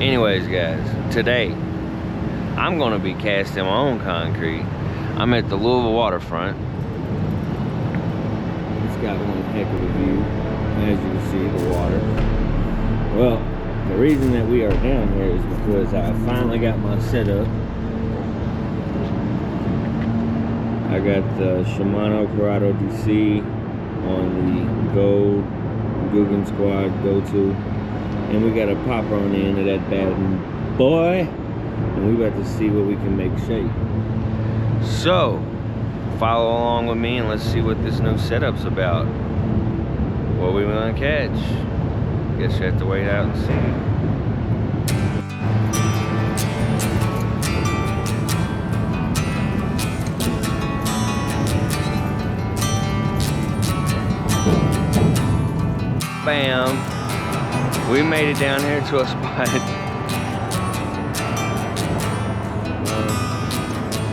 Anyways, guys, today I'm gonna be casting my own concrete. I'm at the Louisville waterfront. It's got one heck of a view, as you can see, the water. Well, the reason that we are down here is because I finally got my setup. I got the Shimano Corrado DC on the Gold Guggen Squad Go-To, and we got a popper on the end of that bad boy, and we about to see what we can make shape. So follow along with me and let's see what this new setup's about. What we gonna catch? Guess you have to wait out and see. Bam, we made it down here to a spot.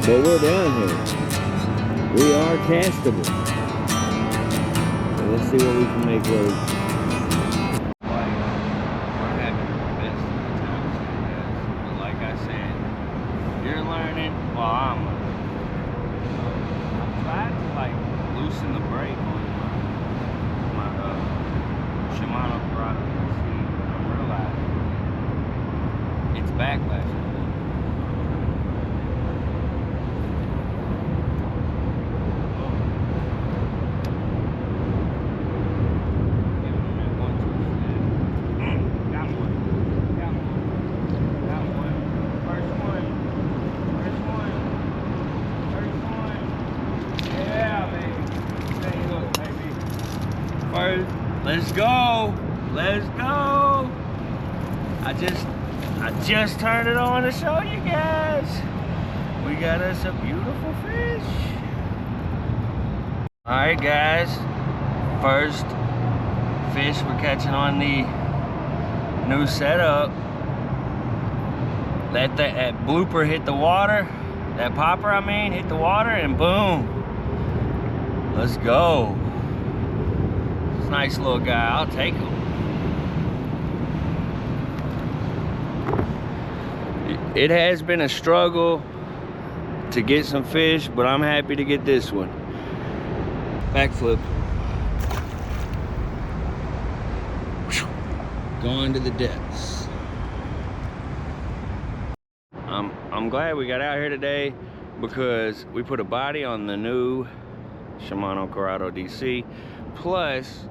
But we're down here. We are castable. So let's see what we can make work. We're having the best of the times, guys. But like I said, you're learning while I'm learning. I'm trying to like loosen the brake on my Shimano Corrado DC. I realized it's backlash. Let's go. Let's go. I just turned it on to show you guys. We got us a beautiful fish. All right, guys. First fish we're catching on the new setup. Let that blooper hit the water. That popper, I mean, hit the water and boom. Let's go. Nice little guy, I'll take him. It has been a struggle to get some fish, but I'm happy to get this one. Backflip. Going to the depths. I'm glad we got out here today because we put a body on the new Shimano Corrado DC. Plus,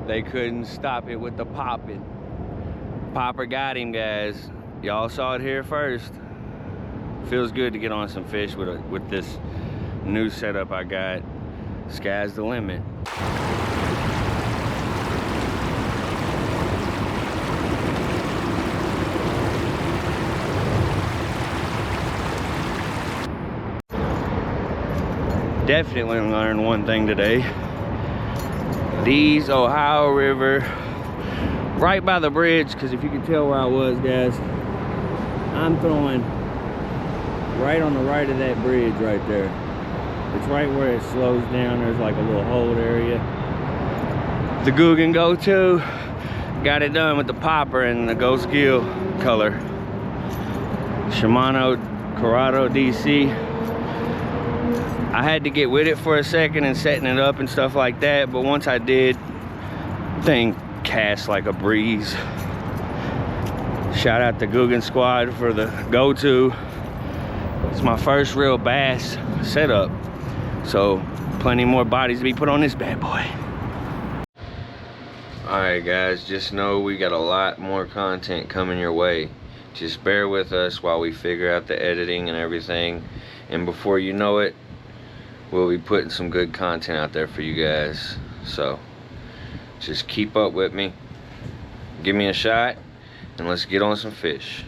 they couldn't stop it with the popping. Popper got him, guys. Y'all saw it here first. Feels good to get on some fish with this new setup I got. Sky's the limit. Definitely learned one thing today. These Ohio River, right by the bridge, because if you can tell where I was, guys, I'm throwing right on the right of that bridge right there. It's right where it slows down. There's like a little hold area. The Guggen Go-To, got it done with the popper and the Ghost Gill color. Shimano Corrado DC. I had to get with it for a second and setting it up and stuff like that, but once I did, thing cast like a breeze. Shout out to Guggen Squad for the Go-To. It's my first real bass setup, so plenty more bodies to be put on this bad boy. Alright guys, just know we got a lot more content coming your way. Just bear with us while we figure out the editing and everything, and before you know it, we'll be putting some good content out there for you guys. So just keep up with me, give me a shot, and let's get on some fish.